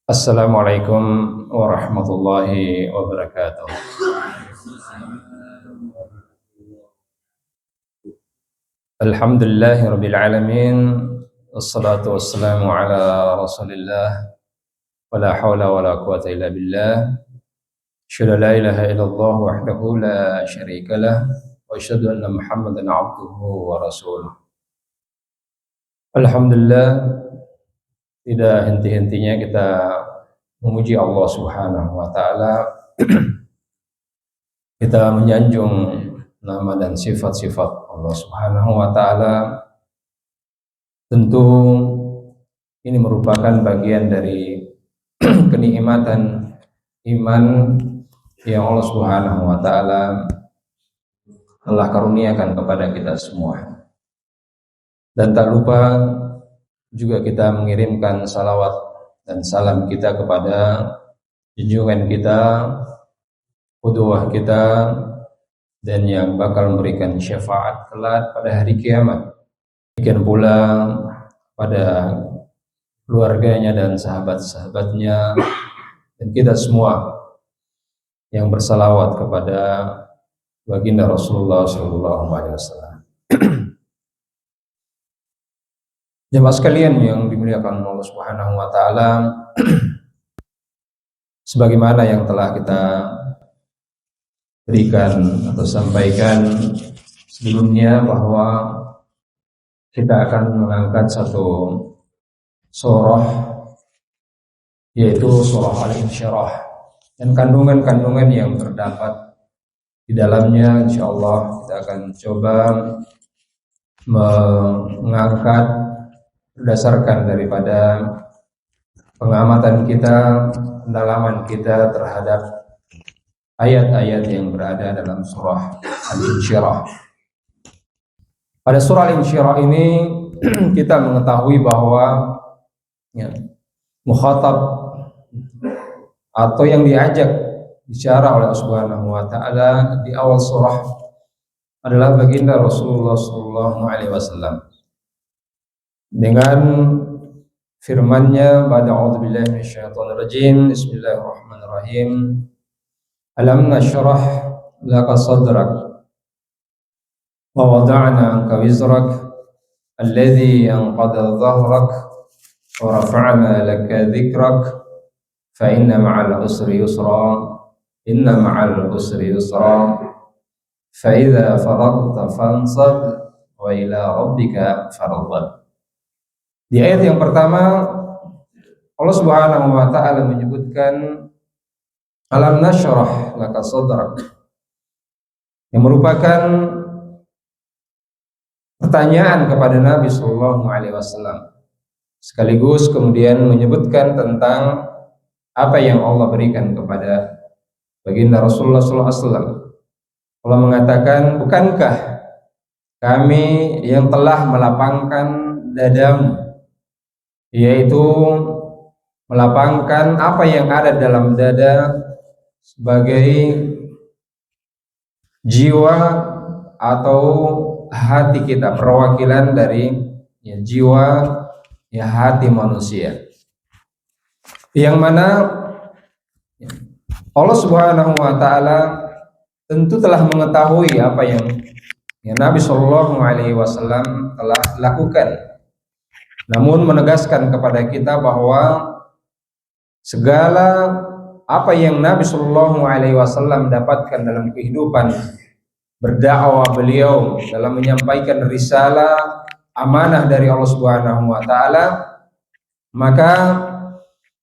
Assalamualaikum warahmatullahi wabarakatuh. Alhamdulillahi rabbil alamin. Wassalatu wassalamu ala rasulillah. Wala hawla wala quwata illa billah. Asyhadu an la ilaha illallah wahdahu la syarika lah. Wa asyhadu anna Muhammadan abduhu wa rasuluh. Alhamdulillah, tidak henti-hentinya kita memuji Allah Subhanahu wa taala. Kita menyanjung nama dan sifat-sifat Allah Subhanahu wa taala. Tentu ini merupakan bagian dari kenikmatan iman yang Allah Subhanahu wa taala telah karuniakan kepada kita semua. Dan tak lupa juga kita mengirimkan salawat dan salam kita kepada junjungan kita, qudwah kita, dan yang bakal memberikan syafaat kelak pada hari kiamat. Demikian pula pada keluarganya dan sahabat-sahabatnya, dan kita semua yang bersalawat kepada baginda Rasulullah SAW. Jemaah sekalian yang dimuliakan Allah Subhanahu wa taala, sebagaimana yang telah kita berikan atau sampaikan sebelumnya, bahwa kita akan mengangkat satu surah, yaitu surah Al-Insyirah, dan kandungan-kandungan yang terdapat di dalamnya. Insyaallah kita akan coba mengangkat berdasarkan daripada pengamatan kita, pendalaman kita terhadap ayat-ayat yang berada dalam surah Al-Insyirah. Pada surah Al-Insyirah ini kita mengetahui bahwa mukhatab atau yang diajak bicara oleh Allah Subhanahu wa taala di awal surah adalah baginda Rasulullah sallallahu alaihi wasallam. Dengan firman-Nya, ba'da a'udzubillahi minasyaitonir rajim, bismillahirrahmanirrahim. Alam nashrah laka sadrak wa wada'na 'anka wizrak alladhi anqadha dhahrak wa rafa'na laka dhikrak fa inna ma'al usri yusra inna ma'al usri yusra fa idza faragta fansab wa ila rabbika farghab. Di ayat yang pertama Allah Subhanahu wa taala menyebutkan alam nashrah laka sadrak, yang merupakan pertanyaan kepada Nabi sallallahu alaihi wasallam, sekaligus kemudian menyebutkan tentang apa yang Allah berikan kepada baginda Rasulullah sallallahu alaihi wasallam. Allah mengatakan, bukankah kami yang telah melapangkan dadamu, yaitu melapangkan apa yang ada dalam dada sebagai jiwa atau hati kita, perwakilan dari jiwa, hati manusia, yang mana Allah Subhanahu wa taala tentu telah mengetahui apa yang Nabi Shallallahu alaihi wasallam telah lakukan, namun menegaskan kepada kita bahwa segala apa yang Nabi Shallallahu alaihi wasallam dapatkan dalam kehidupan berdakwah beliau, dalam menyampaikan risalah amanah dari Allah Subhanahu wa taala, maka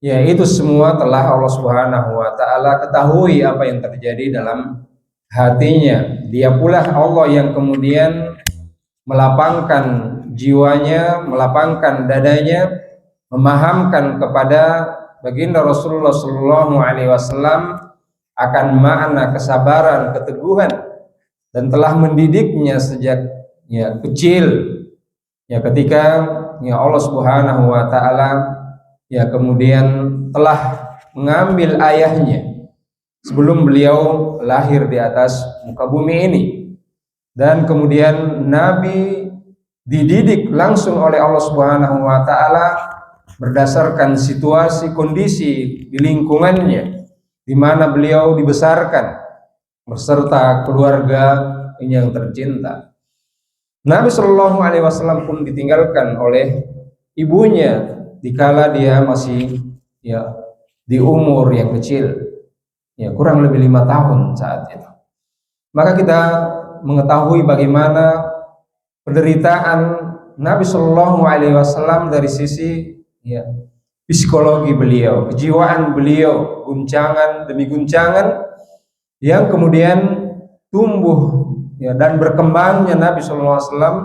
itu semua telah Allah Subhanahu wa taala ketahui apa yang terjadi dalam hatinya. Dia pula Allah yang kemudian melapangkan jiwanya, melapangkan dadanya, memahamkan kepada baginda Rasulullah sallallahu alaihi wasallam akan makna kesabaran, keteguhan, dan telah mendidiknya sejak kecil, ketika Allah Subhanahu wa taala kemudian telah mengambil ayahnya sebelum beliau lahir di atas muka bumi ini, dan kemudian Nabi dididik langsung oleh Allah Subhanahu wa taala berdasarkan situasi kondisi di lingkungannya di mana beliau dibesarkan beserta keluarga yang tercinta. Nabi Shallallahu Alaihi Wasallam pun ditinggalkan oleh ibunya dikala dia masih ya di umur yang kecil, ya kurang lebih 5 tahun saat itu. Maka kita mengetahui bagaimana penderitaan Nabi Shallallahu Alaihi Wasallam dari sisi ya psikologi beliau, kejiwaan beliau, guncangan demi guncangan yang kemudian tumbuh ya dan berkembangnya Nabi Shallallahu Alaihi Wasallam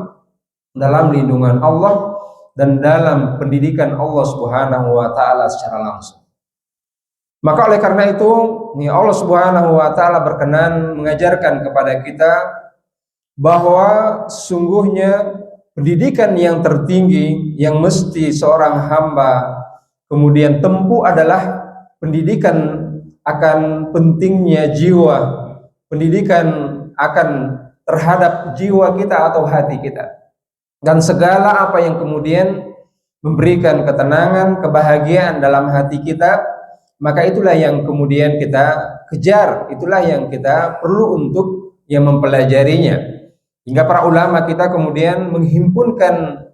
dalam lindungan Allah dan dalam pendidikan Allah Subhanahu Wa Taala secara langsung. Maka oleh karena itu, Allah Subhanahu Wa Taala berkenan mengajarkan kepada kita bahwa sungguhnya pendidikan yang tertinggi yang mesti seorang hamba kemudian tempuh adalah pendidikan akan pentingnya jiwa, pendidikan akan terhadap jiwa kita atau hati kita, dan segala apa yang kemudian memberikan ketenangan, kebahagiaan dalam hati kita, maka itulah yang kemudian kita kejar, itulah yang kita perlu untuk yang mempelajarinya. Hingga para ulama kita kemudian menghimpunkan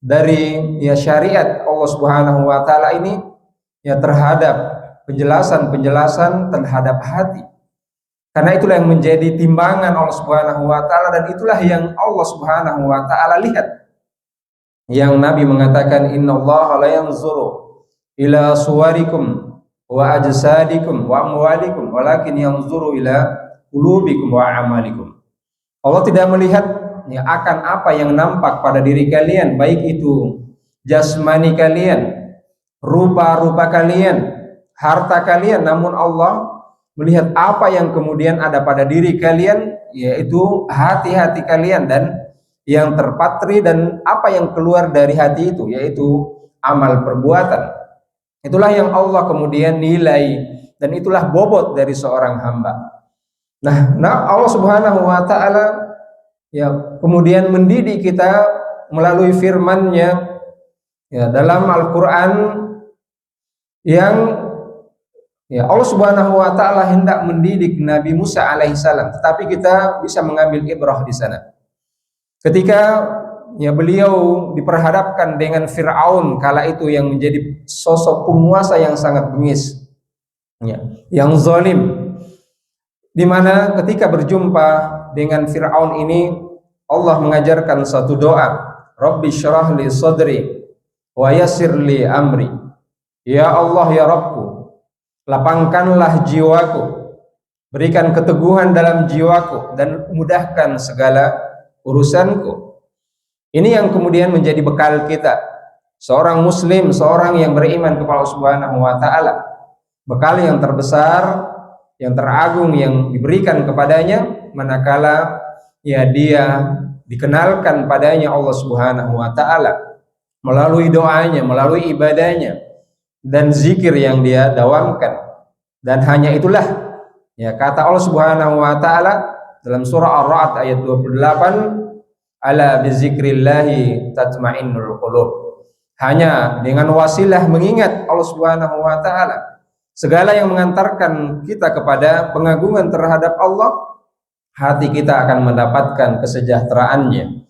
dari ya syariat Allah Subhanahu Wa Taala ini ya terhadap penjelasan-penjelasan terhadap hati. Karena itulah yang menjadi timbangan Allah Subhanahu Wa Taala, dan itulah yang Allah Subhanahu Wa Taala lihat. Yang Nabi mengatakan, innallaha la yanzuru ila suwarikum wa ajsadikum wa amwalikum walakin yanzuru ila qulubikum wa amalikum. Allah tidak melihat ya akan apa yang nampak pada diri kalian, baik itu jasmani kalian, rupa-rupa kalian, harta kalian, namun Allah melihat apa yang kemudian ada pada diri kalian, yaitu hati-hati kalian dan yang terpatri dan apa yang keluar dari hati itu, yaitu amal perbuatan. Itulah yang Allah kemudian nilai, dan itulah bobot dari seorang hamba. Nah, Allah Subhanahu Wa Taala ya kemudian mendidik kita melalui firman-Nya ya dalam Al-Qur'an, yang ya Allah Subhanahu Wa Taala hendak mendidik Nabi Musa alaihissalam, tetapi kita bisa mengambil ibrah di sana. Ketika ya beliau diperhadapkan dengan Fir'aun kala itu yang menjadi sosok penguasa yang sangat bengis, ya, yang zalim, di mana ketika berjumpa dengan Fir'aun ini Allah mengajarkan satu doa, Rabbi syrah li sadri wa yassir li amri. Ya Allah ya Rabbku, lapangkanlah jiwaku, berikan keteguhan dalam jiwaku dan mudahkan segala urusanku. Ini yang kemudian menjadi bekal kita, seorang muslim, seorang yang beriman kepada Allah Subhanahu Wa Taala. Bekal yang terbesar, yang teragung yang diberikan kepadanya manakala ya dia dikenalkan padanya Allah Subhanahu Wa Taala melalui doanya, melalui ibadahnya dan zikir yang dia dawamkan. Dan hanya itulah ya kata Allah Subhanahu Wa Taala dalam surah Ar-Ra'd ayat 28, ala bizikrillahi tatmainnul qulub. Hanya dengan wasilah mengingat Allah Subhanahu Wa Taala, segala yang mengantarkan kita kepada pengagungan terhadap Allah, hati kita akan mendapatkan kesejahteraannya,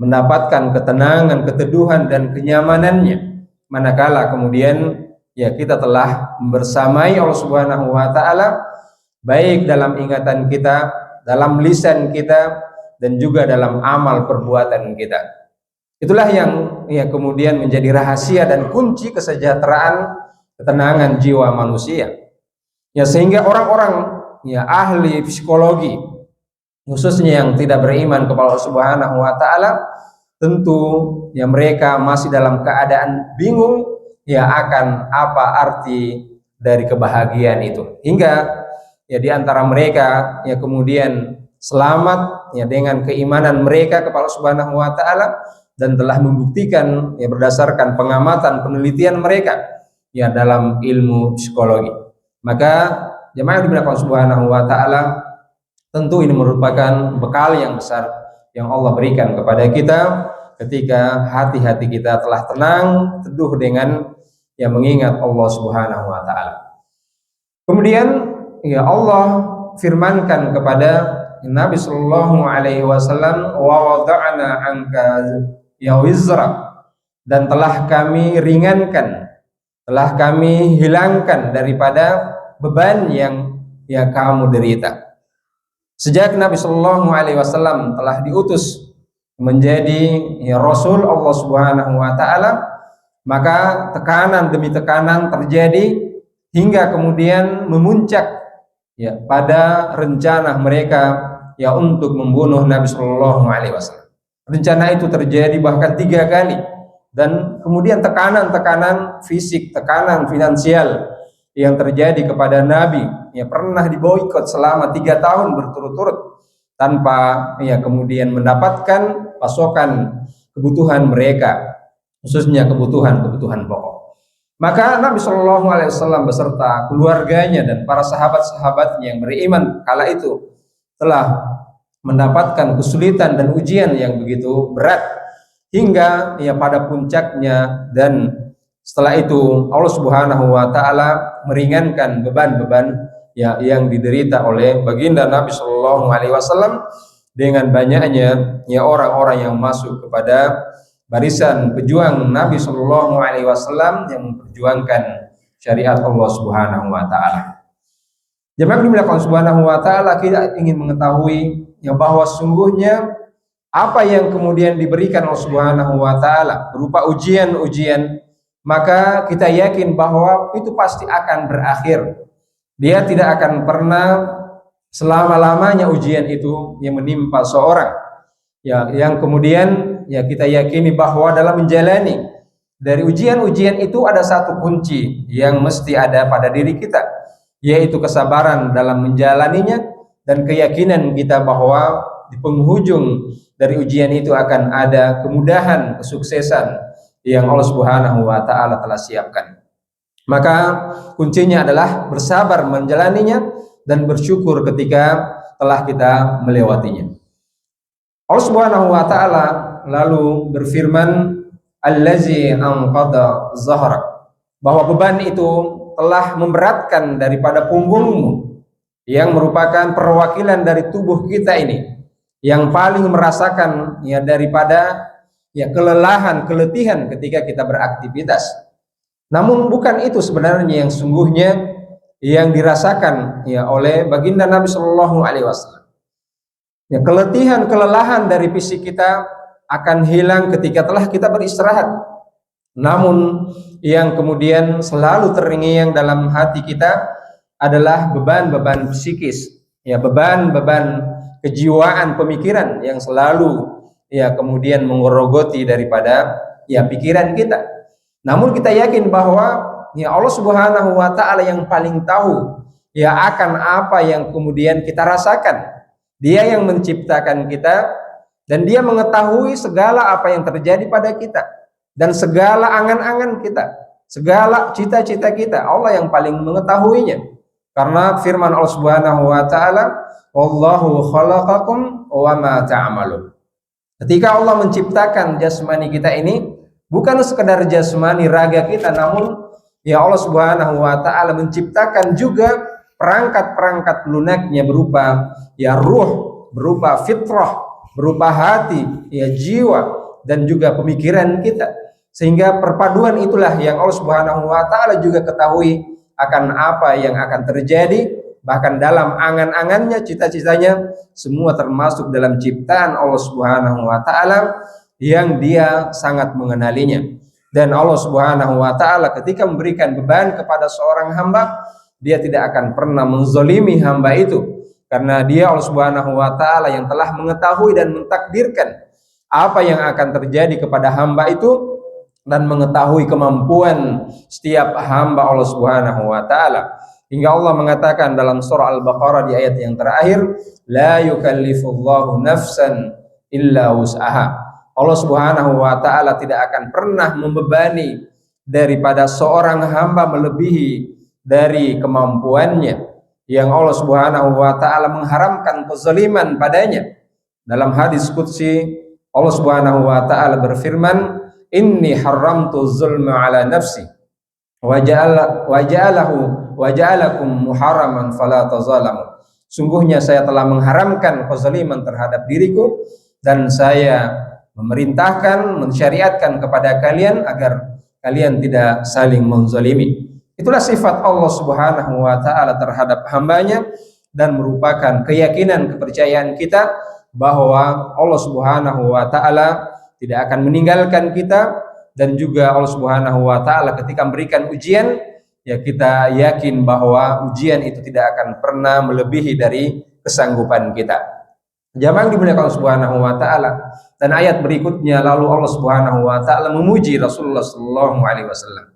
mendapatkan ketenangan, keteduhan dan kenyamanannya. Manakala kemudian ya kita telah bersamai Allah Subhanahu Wa Taala, baik dalam ingatan kita, dalam lisan kita, dan juga dalam amal perbuatan kita. Itulah yang ya kemudian menjadi rahasia dan kunci kesejahteraan, ketenangan jiwa manusia. Ya sehingga orang-orang ya ahli psikologi, khususnya yang tidak beriman kepada Allah Subhanahu Wa Taala, tentu ya mereka masih dalam keadaan bingung ya akan apa arti dari kebahagiaan itu. Hingga ya di antara mereka ya kemudian selamat ya dengan keimanan mereka kepada Allah Subhanahu Wa Taala, dan telah membuktikan ya berdasarkan pengamatan penelitian mereka ya dalam ilmu psikologi. Maka jemaah dimuliakan Allah Subhanahu Wa Taala, tentu ini merupakan bekal yang besar yang Allah berikan kepada kita ketika hati-hati kita telah tenang, teduh dengan yang mengingat Allah Subhanahu wa taala. Kemudian ya Allah firmankan kepada Nabi sallallahu alaihi wasallam, wa wada'na anka ya wizra, dan telah kami ringankan, telah kami hilangkan daripada beban yang ya kamu derita. Sejak Nabi sallallahu alaihi wasallam telah diutus menjadi ya Rasul Allah Subhanahu wa taala, maka tekanan demi tekanan terjadi hingga kemudian memuncak ya pada rencana mereka ya untuk membunuh Nabi Shallallahu Alaihi Wasallam. Rencana itu terjadi bahkan 3 kali, dan kemudian tekanan-tekanan fisik, tekanan finansial yang terjadi kepada Nabi ya pernah diboikot selama 3 tahun berturut-turut tanpa ya kemudian mendapatkan pasokan kebutuhan mereka, khususnya kebutuhan pokok. Maka Nabi Shallallahu Alaihi Wasallam beserta keluarganya dan para sahabat-sahabatnya yang beriman kala itu telah mendapatkan kesulitan dan ujian yang begitu berat hingga ya pada puncaknya, dan setelah itu Allah Subhanahu wa taala meringankan beban-beban ya yang diderita oleh baginda Nabi Shallallahu alaihi wasallam dengan banyaknya ya orang-orang yang masuk kepada barisan pejuang Nabi Shallallahu alaihi wasallam yang memperjuangkan syariat Allah Subhanahu wa taala. Jemaah dimuliakan Subhanahu wa taala, kita ingin mengetahui ya bahwa sungguhnya apa yang kemudian diberikan Allah Subhanahu wa taala berupa ujian-ujian, maka kita yakin bahwa itu pasti akan berakhir. Dia tidak akan pernah selama-lamanya ujian itu yang menimpa seorang. Ya, yang kemudian ya kita yakini bahwa dalam menjalani dari ujian-ujian itu ada satu kunci yang mesti ada pada diri kita, yaitu kesabaran dalam menjalaninya dan keyakinan kita bahwa di penghujung dari ujian itu akan ada kemudahan, kesuksesan yang Allah Subhanahu wa taala telah siapkan. Maka kuncinya adalah bersabar menjalaninya dan bersyukur ketika telah kita melewatinya. Allah Subhanahu wa taala lalu berfirman, allazi anqadha zahrak, bahwa beban itu telah memberatkan daripada punggungmu, yang merupakan perwakilan dari tubuh kita ini, yang paling merasakan ya daripada ya kelelahan, keletihan ketika kita beraktivitas. Namun bukan itu sebenarnya yang sungguhnya yang dirasakan ya oleh baginda Nabi Shallallahu alaihi wasallam. Ya, keletihan, kelelahan dari fisik kita akan hilang ketika telah kita beristirahat. Namun yang kemudian selalu terngiang dalam hati kita adalah beban-beban psikis, ya beban-beban kejiwaan, pemikiran yang selalu ya kemudian menggerogoti daripada ya pikiran kita. Namun kita yakin bahwa ya Allah Subhanahu wa taala yang paling tahu ya akan apa yang kemudian kita rasakan. Dia yang menciptakan kita dan dia mengetahui segala apa yang terjadi pada kita dan segala angan-angan kita, segala cita-cita kita. Allah yang paling mengetahuinya. Karena firman Allah Subhanahu wa taala, "Wallahu khalaqakum wa ma ta'malun." Ketika Allah menciptakan jasmani kita ini, bukan sekedar jasmani raga kita, namun ya Allah Subhanahu wa taala menciptakan juga perangkat-perangkat lunaknya berupa ya ruh, berupa fitrah, berupa hati, ya jiwa, dan juga pemikiran kita. Sehingga perpaduan itulah yang Allah Subhanahu wa taala juga ketahui akan apa yang akan terjadi, bahkan dalam angan-angannya, cita-citanya, semua termasuk dalam ciptaan Allah Subhanahu wa taala yang dia sangat mengenalinya. Dan Allah Subhanahu wa taala ketika memberikan beban kepada seorang hamba, dia tidak akan pernah menzalimi hamba itu, karena dia Allah Subhanahu wa taala yang telah mengetahui dan mentakdirkan apa yang akan terjadi kepada hamba itu dan mengetahui kemampuan setiap hamba Allah Subhanahu wa taala. Hingga Allah mengatakan dalam surah Al-Baqarah di ayat yang terakhir, la yukallifullahu nafsan illa wus'aha. Allah Subhanahu wa taala tidak akan pernah membebani daripada seorang hamba melebihi dari kemampuannya, yang Allah Subhanahu wa taala mengharamkan kezaliman padanya. Dalam hadis qudsi Allah Subhanahu wa taala berfirman, inni haramtu zulma ala nafsi, wa ja'alakum muharraman fala tazalamu. Sungguhnya saya telah mengharamkan kezaliman terhadap diriku, dan saya memerintahkan, mensyariatkan kepada kalian agar kalian tidak saling menzalimi. Itulah sifat Allah Subhanahu wa taala terhadap hambanya, dan merupakan keyakinan kepercayaan kita bahwa Allah Subhanahu wa taala tidak akan meninggalkan kita, dan juga Allah Subhanahu wa taala ketika memberikan ujian, ya kita yakin bahwa ujian itu tidak akan pernah melebihi dari kesanggupan kita. Jamaah dimuliakan Allah Subhanahu wa taala. Dan ayat berikutnya lalu Allah Subhanahu wa taala memuji Rasulullah sallallahu alaihi wasallam.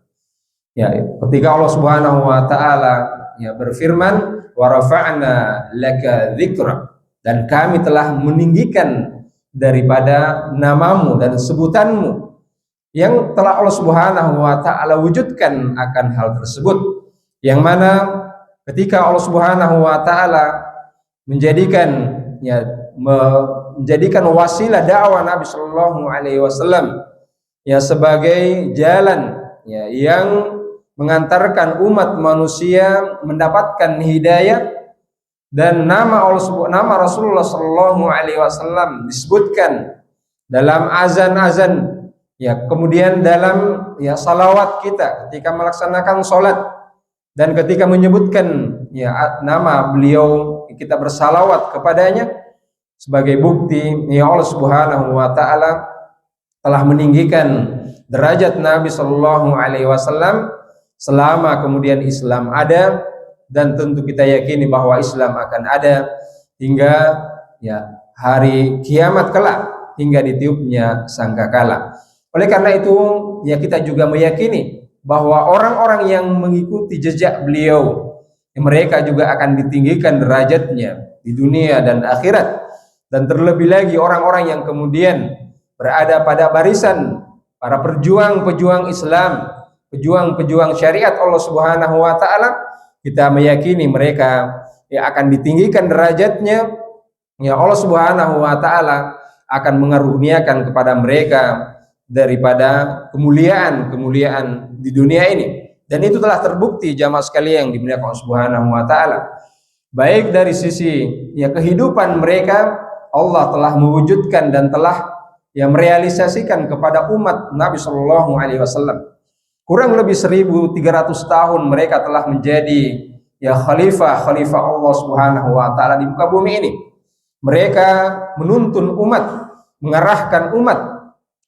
Ya, ketika Allah Subhanahu wa taala ya berfirman, wa rafa'na laka dzikra, dan kami telah meninggikan daripada namamu dan sebutanmu, yang telah Allah Subhanahu wa taala wujudkan akan hal tersebut, yang mana ketika Allah Subhanahu wa taala menjadikan wasilah dakwah Nabi sallallahu alaihi wasallam ya sebagai jalan ya yang mengantarkan umat manusia mendapatkan hidayah, dan nama Rasulullah sallallahu alaihi wasallam disebutkan dalam azan-azan, ya kemudian dalam ya salawat kita ketika melaksanakan sholat, dan ketika menyebutkan ya nama beliau kita bersalawat kepadanya sebagai bukti ya Allah Subhanahu wa taala telah meninggikan derajat Nabi sallallahu alaihi wasallam selama kemudian Islam ada, dan tentu kita yakini bahwa Islam akan ada hingga ya hari kiamat kelak, hingga ditiupnya sangkakala. Oleh karena itu ya kita juga meyakini bahwa orang-orang yang mengikuti jejak beliau, mereka juga akan ditinggikan derajatnya di dunia dan akhirat. Dan terlebih lagi orang-orang yang kemudian berada pada barisan para pejuang-pejuang Islam, pejuang-pejuang syariat Allah Subhanahu wa taala, kita meyakini mereka ya akan ditinggikan derajatnya. Ya Allah Subhanahu wa taala akan mengaruniakan kepada mereka daripada kemuliaan di dunia ini. Dan itu telah terbukti jamaah sekalian yang dimuliakan Allah Subhanahu wa taala. Baik dari sisi ya kehidupan mereka, Allah telah mewujudkan dan telah ya merealisasikan kepada umat Nabi sallallahu alaihi wasallam. Kurang lebih 1300 tahun mereka telah menjadi ya khalifah Allah Subhanahu wa taala di muka bumi ini. Mereka menuntun umat, mengarahkan umat,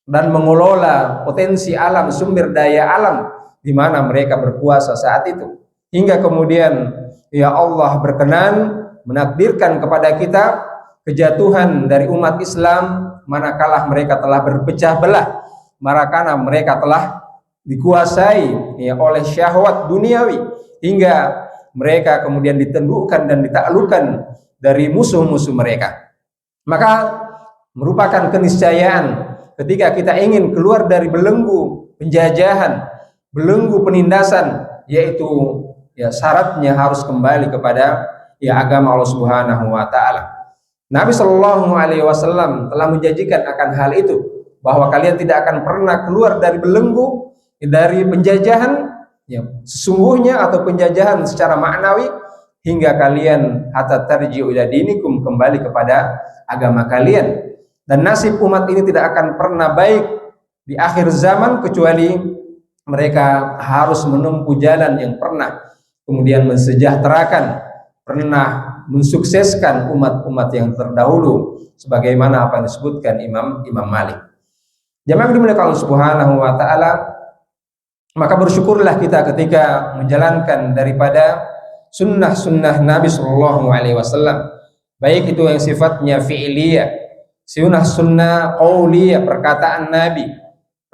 dan mengelola potensi alam, sumber daya alam di mana mereka berkuasa saat itu. Hingga kemudian ya Allah berkenan menakdirkan kepada kita kejatuhan dari umat Islam manakala mereka telah berpecah belah, manakala mereka telah dikuasai ya oleh syahwat duniawi, hingga mereka kemudian ditundukkan dan ditaklukkan dari musuh-musuh mereka. Maka merupakan keniscayaan ketika kita ingin keluar dari belenggu penjajahan, belenggu penindasan, yaitu ya syaratnya harus kembali kepada ya agama Allah Subhanahu wa taala. Nabi sallallahu alaihi wasallam telah menjanjikan akan hal itu, bahwa kalian tidak akan pernah keluar dari belenggu dari penjajahan ya sesungguhnya atau penjajahan secara maknawi, hingga kalian hatta tarji'u ila dinikum, kembali kepada agama kalian. Dan nasib umat ini tidak akan pernah baik di akhir zaman kecuali mereka harus menempuh jalan yang pernah kemudian mensejahterakan, pernah mensukseskan umat-umat yang terdahulu, sebagaimana apa yang disebutkan Imam Malik. Jamaah dimuliakan Allah Subhanahu wa taala, maka bersyukurlah kita ketika menjalankan daripada sunnah-sunnah Nabi sallallahu alaihi wasallam, baik itu yang sifatnya fi'liyah, sunnah qauliyah, perkataan Nabi,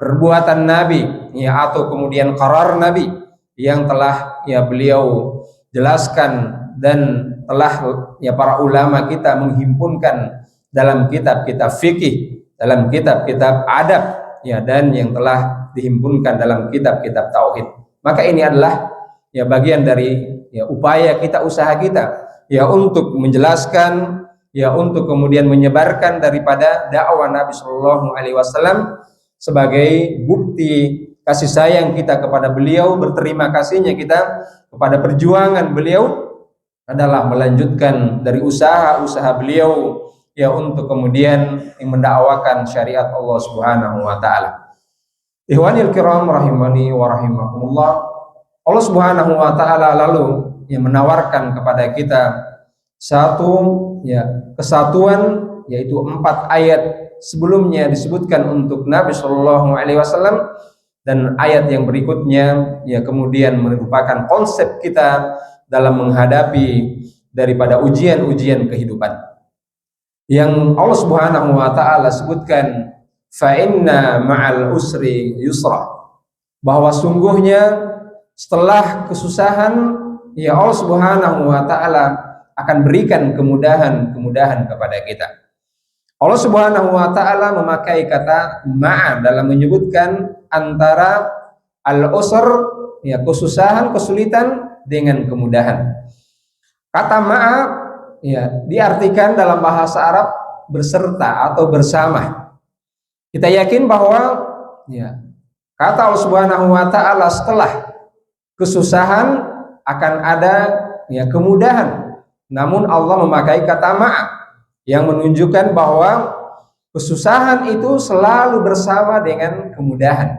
perbuatan Nabi, ya atau kemudian qarar Nabi yang telah ya beliau jelaskan dan telah ya para ulama kita menghimpunkan dalam kitab-kitab fikih, dalam kitab-kitab adab, ya dan yang telah dihimpunkan dalam kitab-kitab tauhid. Maka ini adalah ya bagian dari ya upaya kita, usaha kita ya untuk menjelaskan, ya untuk kemudian menyebarkan daripada dakwah Nabi sallallahu alaihi wasallam sebagai bukti kasih sayang kita kepada beliau, berterima kasihnya kita kepada perjuangan beliau adalah melanjutkan dari usaha-usaha beliau ya untuk kemudian mendakwakan syariat Allah Subhanahu wa taala. Ikhwanil kiram rahimani wa rahimakumullah. Allah Subhanahu wa taala lalu yang menawarkan kepada kita satu ya kesatuan, yaitu 4 ayat sebelumnya disebutkan untuk Nabi Shallallahu alaihi wasallam, dan ayat yang berikutnya ya kemudian merupakan konsep kita dalam menghadapi daripada ujian-ujian kehidupan. Yang Allah Subhanahu wa taala sebutkan fa inna ma'al usri yusra, bahwa sungguhnya setelah kesusahan ya Allah Subhanahu wa taala akan berikan kemudahan-kemudahan kepada kita. Allah Subhanahu wa taala memakai kata ma'a dalam menyebutkan antara al-usr ya kesusahan, kesulitan dengan kemudahan. Kata ma'a ya diartikan dalam bahasa Arab berserta atau bersama. Kita yakin bahwa ya kata Allah Subhanahu wa taala setelah kesusahan akan ada ya kemudahan. Namun Allah memakai kata ma'a yang menunjukkan bahwa kesusahan itu selalu bersama dengan kemudahan.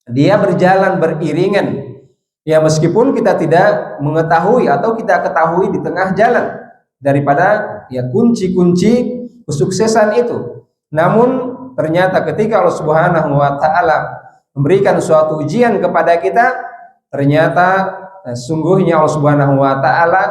Dia berjalan beriringan. Ya meskipun kita tidak mengetahui atau kita ketahui di tengah jalan daripada ya kunci-kunci kesuksesan itu. Namun ternyata ketika Allah Subhanahu wa taala memberikan suatu ujian kepada kita, ternyata sungguhnya Allah Subhanahu wa taala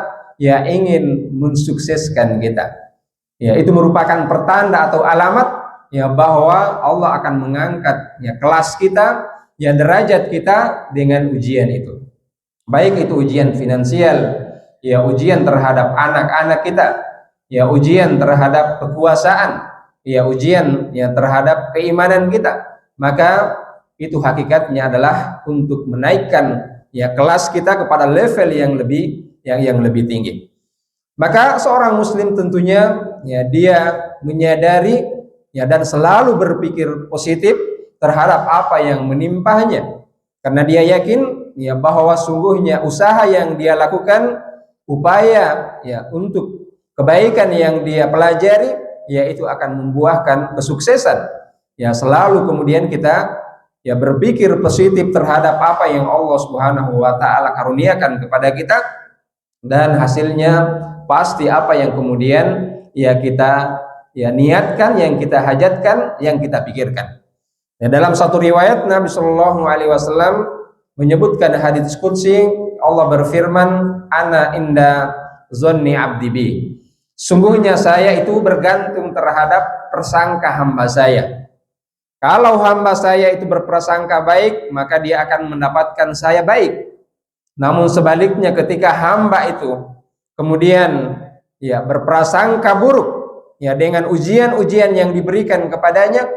ya ingin mensukseskan kita. Ya, itu merupakan pertanda atau alamat ya bahwa Allah akan mengangkat ya kelas kita, ya derajat kita dengan ujian itu. Baik itu ujian finansial, ya ujian terhadap anak-anak kita, ya ujian terhadap kekuasaan, ya ujian ya terhadap keimanan kita. Maka itu hakikatnya adalah untuk menaikkan ya kelas kita kepada level yang lebih tinggi. Maka seorang muslim tentunya ya dia menyadari ya dan selalu berpikir positif terhadap apa yang menimpanya, karena dia yakin ya bahwa sungguhnya usaha yang dia lakukan, upaya ya untuk kebaikan yang dia pelajari ya itu akan membuahkan kesuksesan. Ya selalu kemudian kita ya berpikir positif terhadap apa yang Allah Subhanahu wa taala karuniakan kepada kita, dan hasilnya pasti apa yang kemudian ya kita ya niatkan, yang kita hajatkan, yang kita pikirkan. Ya, dalam satu riwayat Nabi Shallallahu alaihi wasallam menyebutkan hadits qudsi, Allah berfirman, ana inda zonni abdi bi. Sungguhnya saya itu bergantung terhadap persangka hamba saya. Kalau hamba saya itu berprasangka baik, maka dia akan mendapatkan saya baik. Namun sebaliknya ketika hamba itu kemudian ya berprasangka buruk ya dengan ujian-ujian yang diberikan kepadanya,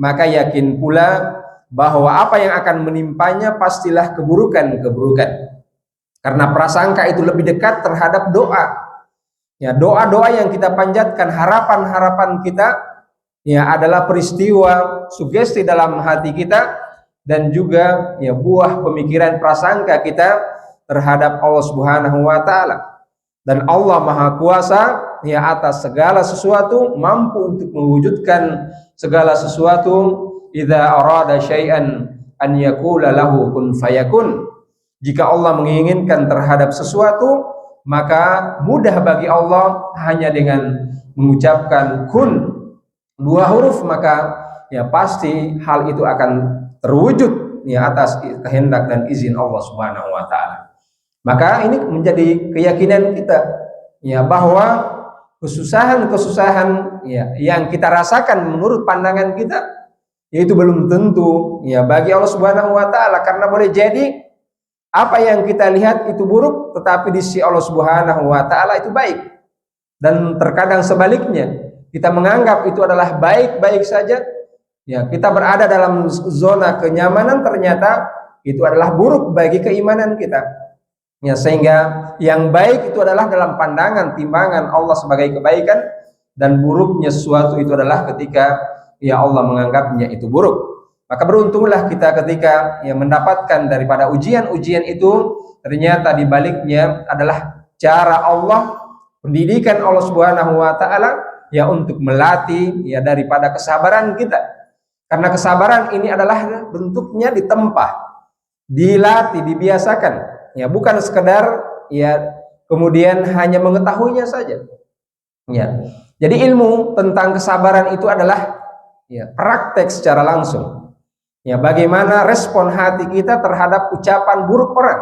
maka yakin pula bahwa apa yang akan menimpanya pastilah keburukan-keburukan. Karena prasangka itu lebih dekat terhadap doa. Ya, doa-doa yang kita panjatkan, harapan-harapan kita ya adalah peristiwa sugesti dalam hati kita, dan juga ya buah pemikiran prasangka kita terhadap Allah Subhanahu wa taala. Dan Allah Maha Kuasa ya atas segala sesuatu, mampu untuk mewujudkan segala sesuatu. Idza arada syai'an an yaqula lahu kun fayakun. Jika Allah menginginkan terhadap sesuatu, maka mudah bagi Allah hanya dengan mengucapkan kun, 2 huruf, maka ya pasti hal itu akan terwujud ya atas kehendak dan izin Allah Subhanahu wa taala. Maka ini menjadi keyakinan kita ya bahwa kesusahan-kesusahan ya yang kita rasakan menurut pandangan kita yaitu belum tentu ya bagi Allah Subhanahu wa taala, karena boleh jadi apa yang kita lihat itu buruk tetapi di sisi Allah Subhanahu wa taala itu baik. Dan terkadang sebaliknya, kita menganggap itu adalah baik-baik saja. Ya, kita berada dalam zona kenyamanan, ternyata itu adalah buruk bagi keimanan kita. Ya, sehingga yang baik itu adalah dalam pandangan timbangan Allah sebagai kebaikan, dan buruknya sesuatu itu adalah ketika ya Allah menganggapnya itu buruk. Maka beruntunglah kita ketika mendapatkan daripada ujian-ujian itu, ternyata di baliknya adalah cara Allah, pendidikan Allah Subhanahu wa taala untuk melatih daripada kesabaran kita. Karena kesabaran ini adalah bentuknya ditempa, dilatih, dibiasakan. Bukan sekedar kemudian hanya mengetahuinya saja. Jadi ilmu tentang kesabaran itu adalah praktek secara langsung. Bagaimana respon hati kita terhadap ucapan buruk orang.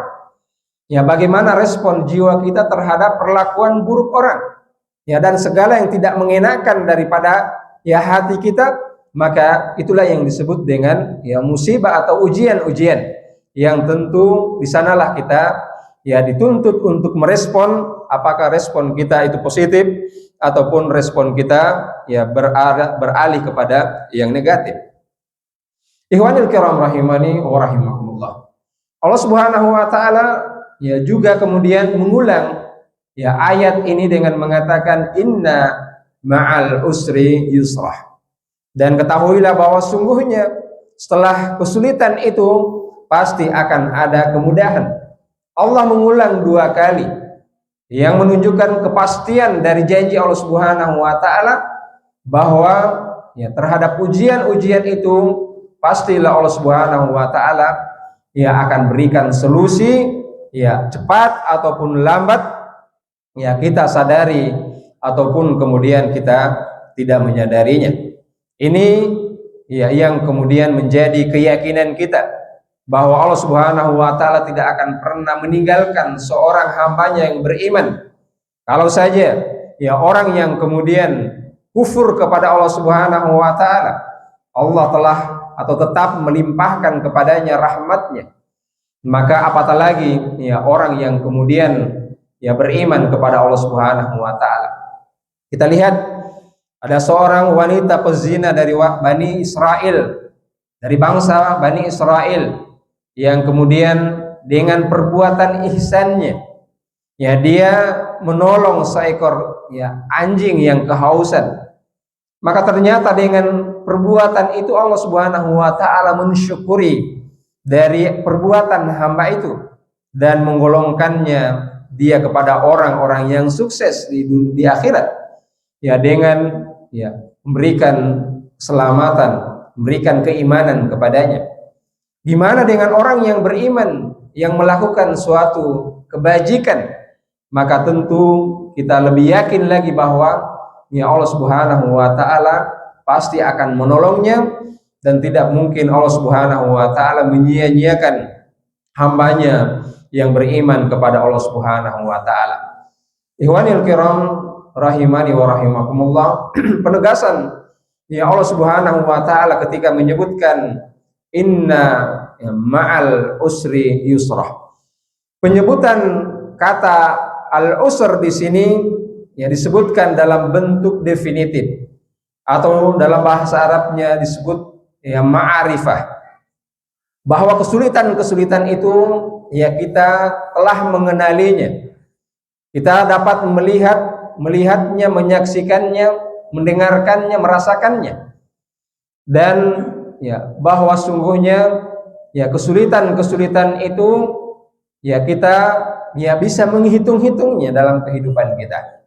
Bagaimana respon jiwa kita terhadap perlakuan buruk orang. Dan segala yang tidak mengenakan daripada hati kita, maka itulah yang disebut dengan musibah atau ujian-ujian. Yang tentu di sanalah kita dituntut untuk merespon, apakah respon kita itu positif ataupun respon kita beralih kepada yang negatif. Ikhwanil kiram rahimani wa rahimakumullah. Allah Subhanahu wa taala juga kemudian mengulang ayat ini dengan mengatakan inna ma'al usri yusrah. Dan ketahuilah bahwa sungguhnya setelah kesulitan itu pasti akan ada kemudahan. Allah mengulang 2 kali yang menunjukkan kepastian dari janji Allah Subhanahu wa taala bahwa terhadap ujian-ujian itu pastilah Allah Subhanahu wa taala akan berikan solusi cepat ataupun lambat, kita sadari ataupun kemudian kita tidak menyadarinya. Ini yang kemudian menjadi keyakinan kita bahwa Allah Subhanahu wa taala tidak akan pernah meninggalkan seorang hambanya yang beriman. Kalau saja orang yang kemudian kufur kepada Allah Subhanahu wa taala, Allah telah atau tetap melimpahkan kepadanya rahmatnya, maka apatah lagi orang yang kemudian beriman kepada Allah Subhanahu wa taala. Kita lihat ada seorang wanita pezina dari Bani Israel, dari bangsa Bani Israel, yang kemudian dengan perbuatan ihsannya dia menolong seekor anjing yang kehausan. Maka ternyata dengan perbuatan itu Allah Subhanahu wa taala mensyukuri dari perbuatan hamba itu dan menggolongkannya dia kepada orang-orang yang sukses di akhirat, dengan memberikan keselamatan, memberikan keimanan kepadanya. Gimana dengan orang yang beriman yang melakukan suatu kebajikan? Maka tentu kita lebih yakin lagi bahwa Allah Subhanahu wa taala pasti akan menolongnya, dan tidak mungkin Allah Subhanahu wa taala menyia-nyiakan hambanya yang beriman kepada Allah Subhanahu wa taala. Ikhwanil kiram rahimani wa rahimakumullah. Penegasan Allah Subhanahu wa taala ketika menyebutkan inna ma'al usri yusrah. Penyebutan kata al-usr di sini disebutkan dalam bentuk definitif, atau dalam bahasa Arabnya disebut ma'arifah, bahwa kesulitan-kesulitan itu kita telah mengenalinya, kita dapat melihatnya, menyaksikannya, mendengarkannya, merasakannya, dan bahwa sungguhnya kesulitan-kesulitan itu kita bisa menghitung-hitungnya dalam kehidupan kita.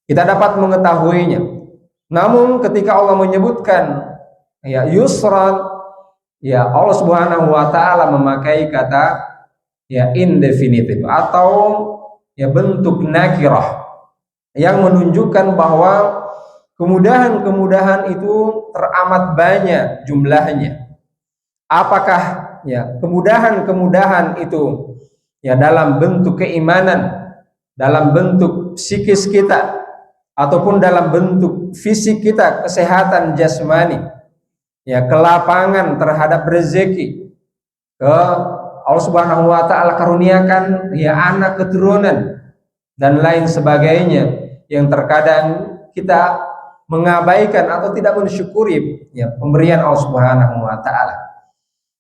Kita dapat mengetahuinya. Namun ketika Allah menyebutkan yusran, Allah Subhanahu wa taala memakai kata indefinitif atau bentuk nakirah yang menunjukkan bahwa kemudahan-kemudahan itu teramat banyak jumlahnya. Apakah kemudahan-kemudahan itu dalam bentuk keimanan, dalam bentuk psikis kita, ataupun dalam bentuk fisik kita, kesehatan jasmani, kelapangan terhadap rezeki, Allah Subhanahu wa taala karuniakan anak keturunan dan lain sebagainya, yang terkadang kita mengabaikan atau tidak mensyukuri pemberian Allah Subhanahu wa taala.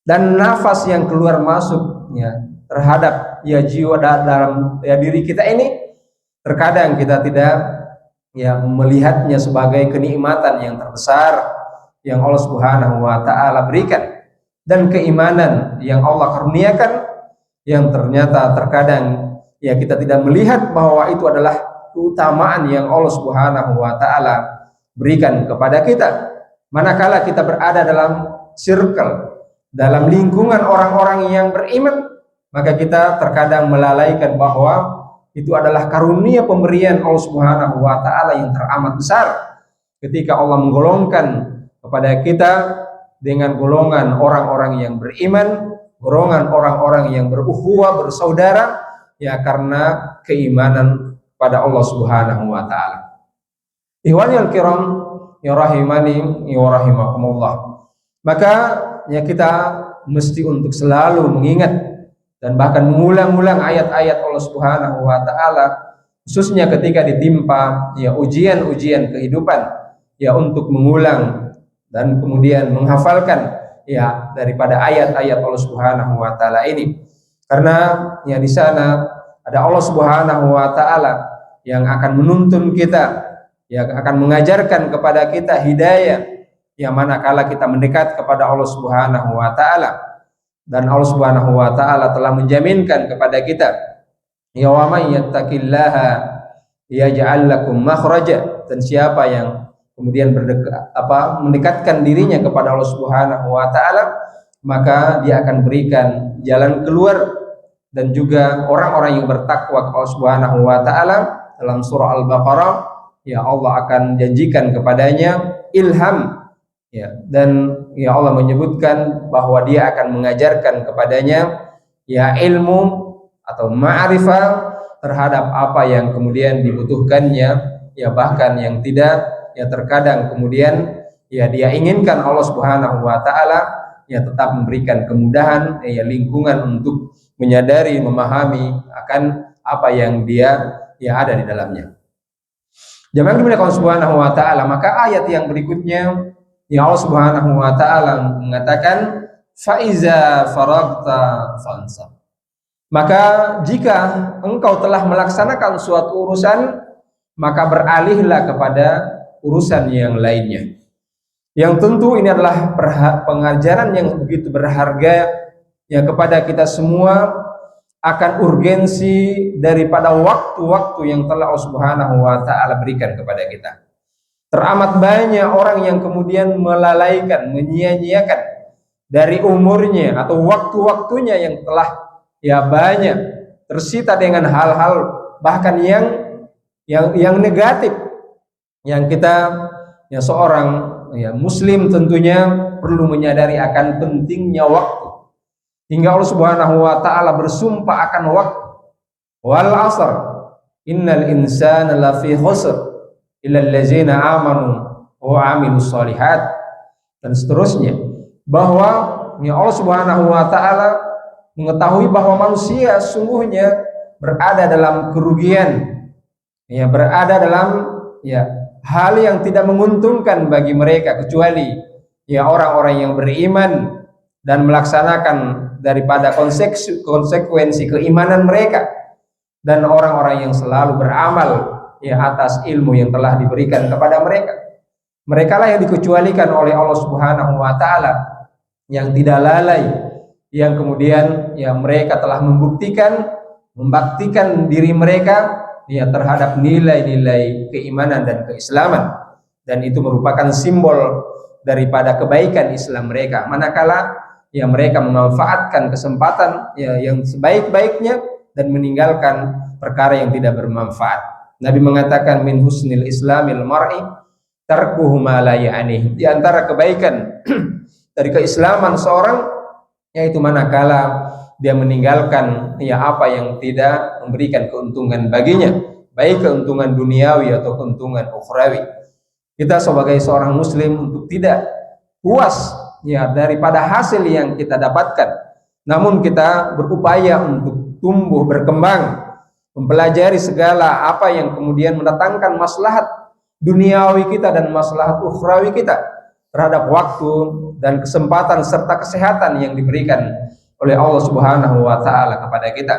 Dan nafas yang keluar masuk terhadap jiwa dalam diri kita ini, terkadang kita tidak melihatnya sebagai kenikmatan yang terbesar yang Allah Subhanahu wa taala berikan. dan keimanan yang Allah karuniakan, yang ternyata terkadang ya kita tidak melihat bahwa itu adalah keutamaan yang Allah Subhanahu wa taala berikan kepada kita. Manakala kita berada dalam circle, dalam lingkungan orang-orang yang beriman, maka kita terkadang melalaikan bahwa itu adalah karunia pemberian Allah Subhanahu wa taala yang teramat besar ketika Allah menggolongkan kepada kita dengan golongan orang-orang yang beriman, golongan orang-orang yang berukhuwah, bersaudara, ya karena keimanan pada Allah Subhanahu wa taala. Ikhwanil kiram, ya rahimani wa rahimakumullah. Maka ya kita mesti untuk selalu mengingat dan bahkan mengulang-ulang ayat-ayat Allah Subhanahu wa taala, khususnya ketika ditimpa ya ujian-ujian kehidupan, ya untuk mengulang dan kemudian menghafalkan ya daripada ayat-ayat Allah Subhanahu wa taala ini. Karena ya di sana ada Allah Subhanahu wa taala yang akan menuntun kita, yang akan mengajarkan kepada kita hidayah yang manakala kita mendekat kepada Allah Subhanahu wa taala. Dan Allah Subhanahu wa taala telah menjaminkan kepada kita, ya wa may yattaqillaha yaj'al lakum makhraja, dan siapa yang kemudian mendekatkan dirinya kepada Allah Subhanahu wa taala, maka dia akan berikan jalan keluar. Dan juga orang-orang yang bertakwa kepada Allah Subhanahu wa taala, dalam surah Al-Baqarah ya Allah akan janjikan kepadanya ilham, ya, dan ya Allah menyebutkan bahwa dia akan mengajarkan kepadanya ya ilmu atau ma'rifah terhadap apa yang kemudian dibutuhkannya, ya bahkan yang tidak, ya terkadang kemudian ya dia inginkan Allah Subhanahu wa taala ya tetap memberikan kemudahan, ya lingkungan untuk menyadari, memahami akan apa yang dia ya ada di dalamnya. Jamaah kemuliaan Allah Subhanahu wa taala, maka ayat yang berikutnya ya Allah Subhanahu wa taala mengatakan fa iza faragta fansab. Maka jika engkau telah melaksanakan suatu urusan, maka beralihlah kepada urusan yang lainnya. Yang tentu ini adalah pengajaran yang begitu berharga ya kepada kita semua akan urgensi daripada waktu-waktu yang telah Allah Subhanahu wa taala berikan kepada kita. Teramat banyak orang yang kemudian melalaikan, menyia-nyiakan dari umurnya atau waktu-waktunya yang telah ya banyak tersita dengan hal-hal bahkan yang negatif, yang kita ya seorang ya muslim tentunya perlu menyadari akan pentingnya waktu. Hingga Allah Subhanahu wa taala bersumpah akan waktu. Wal 'asr innal insana lafi khusr illa allazina amanu wa 'amilus shalihat, dan seterusnya, bahwa ya Allah Subhanahu wa taala mengetahui bahwa manusia sungguhnya berada dalam kerugian, ya berada dalam ya hal yang tidak menguntungkan bagi mereka kecuali ya orang-orang yang beriman dan melaksanakan daripada konsekuensi keimanan mereka, dan orang-orang yang selalu beramal ya atas ilmu yang telah diberikan kepada mereka. Mereka lah yang dikecualikan oleh Allah Subhanahu wa taala, yang tidak lalai, yang kemudian ya mereka telah membaktikan diri mereka ya terhadap nilai-nilai keimanan dan keislaman, dan itu merupakan simbol daripada kebaikan Islam mereka. Manakala ya mereka memanfaatkan kesempatan ya yang sebaik-baiknya dan meninggalkan perkara yang tidak bermanfaat. Nabi mengatakan min husnil islamil mar'i tarkuhu ma la ya'nih. Di antara kebaikan dari keislaman seorang yaitu manakala dia meninggalkan ya apa yang tidak memberikan keuntungan baginya, baik keuntungan duniawi atau keuntungan ukhrawi. Kita sebagai seorang muslim untuk tidak puas ya daripada hasil yang kita dapatkan, namun kita berupaya untuk tumbuh berkembang, mempelajari segala apa yang kemudian mendatangkan maslahat duniawi kita dan maslahat ukhrawi kita terhadap waktu dan kesempatan serta kesehatan yang diberikan oleh Allah Subhanahu wa taala kepada kita.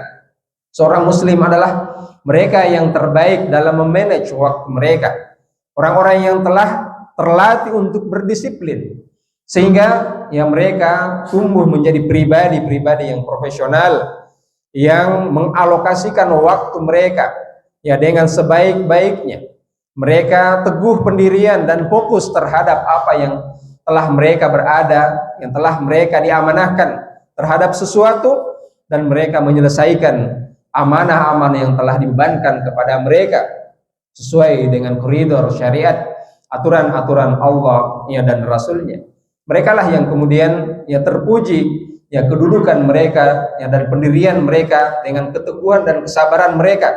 Seorang muslim adalah mereka yang terbaik dalam memanage waktu mereka, orang-orang yang telah terlatih untuk berdisiplin, sehingga ya mereka tumbuh menjadi pribadi-pribadi yang profesional, yang mengalokasikan waktu mereka ya dengan sebaik-baiknya. Mereka teguh pendirian dan fokus terhadap apa yang telah mereka berada, yang telah mereka diamanahkan terhadap sesuatu, dan mereka menyelesaikan amanah-amanah yang telah dibebankan kepada mereka sesuai dengan koridor syariat, aturan-aturan Allah ya dan Rasulnya. Mereka lah yang kemudian ya terpuji ya kedudukan mereka ya dan pendirian mereka dengan keteguhan dan kesabaran mereka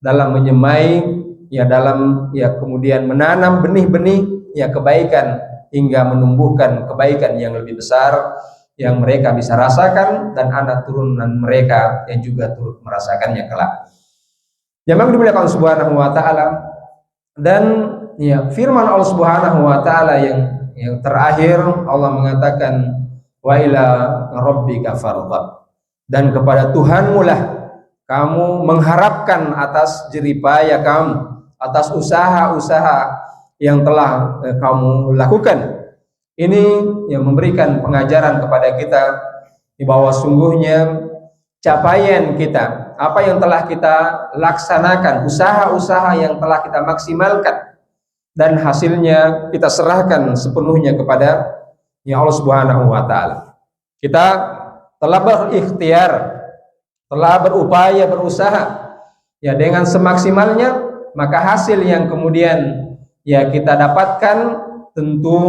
dalam menyemai ya dalam ya kemudian menanam benih-benih ya kebaikan hingga menumbuhkan kebaikan yang lebih besar yang mereka bisa rasakan dan anak turunan mereka yang juga turut merasakannya kelak. Yang dimuliakan Subhanahu wa taala, dan ya firman Allah Subhanahu wa taala yang terakhir, Allah mengatakan wa ila rabbika farghab, dan kepada Tuhanmu lah kamu mengharapkan atas jeripaya kamu, atas usaha-usaha yang telah kamu lakukan. Ini yang memberikan pengajaran kepada kita bahwa sungguhnya capaian kita, apa yang telah kita laksanakan, usaha-usaha yang telah kita maksimalkan, dan hasilnya kita serahkan sepenuhnya kepada ya Allah Subhanahu wa taala. Kita telah berikhtiar, telah berupaya, berusaha ya dengan semaksimalnya, maka hasil yang kemudian ya kita dapatkan tentu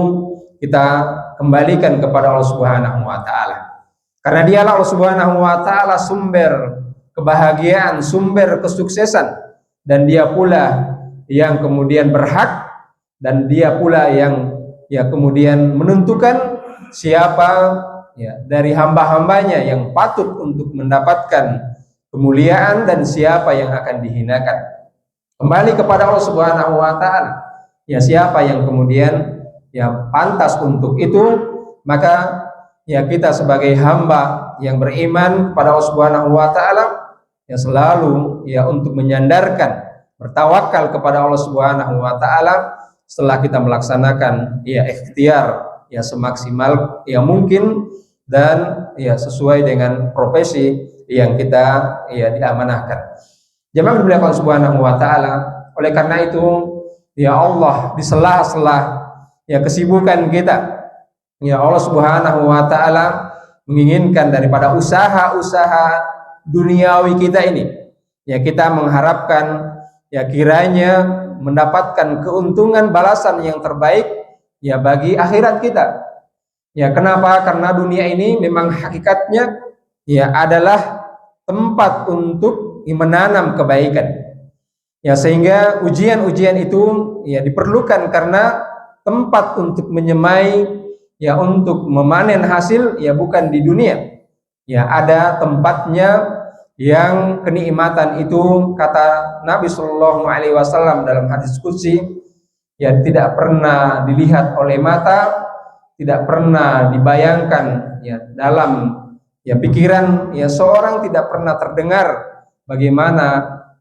kita kembalikan kepada Allah Subhanahu wa taala. Karena dialah Allah Subhanahu wa taala sumber kebahagiaan, sumber kesuksesan, dan dia pula yang kemudian berhak, dan dia pula yang ya kemudian menentukan siapa ya dari hamba-hambanya yang patut untuk mendapatkan kemuliaan dan siapa yang akan dihinakan. Kembali kepada Allah Subhanahu wa taala. Ya siapa yang kemudian ya pantas untuk itu, maka ya kita sebagai hamba yang beriman kepada Allah Subhanahu wa taala ya selalu ya untuk menyandarkan, bertawakal kepada Allah Subhanahu wa taala setelah kita melaksanakan ya ikhtiar ya semaksimal ya mungkin dan ya sesuai dengan profesi yang kita ya diamanahkan. Jemaah dimuliakan Subhanahu wa taala, oleh karena itu ya Allah di sela-sela ya kesibukan kita, ya Allah Subhanahu wa taala menginginkan daripada usaha-usaha duniawi kita ini ya kita mengharapkan ya kiranya mendapatkan keuntungan balasan yang terbaik ya bagi akhirat kita. Ya kenapa? Karena dunia ini memang hakikatnya ya adalah tempat untuk menanam kebaikan. Ya sehingga ujian-ujian itu ya diperlukan karena tempat untuk menyemai ya untuk memanen hasil ya bukan di dunia. Ya ada tempatnya yang kenikmatan itu, kata Nabi Shallallahu Alaihi Wasallam dalam hadis qudsi, ya tidak pernah dilihat oleh mata, tidak pernah dibayangkan ya dalam ya pikiran ya seorang, tidak pernah terdengar bagaimana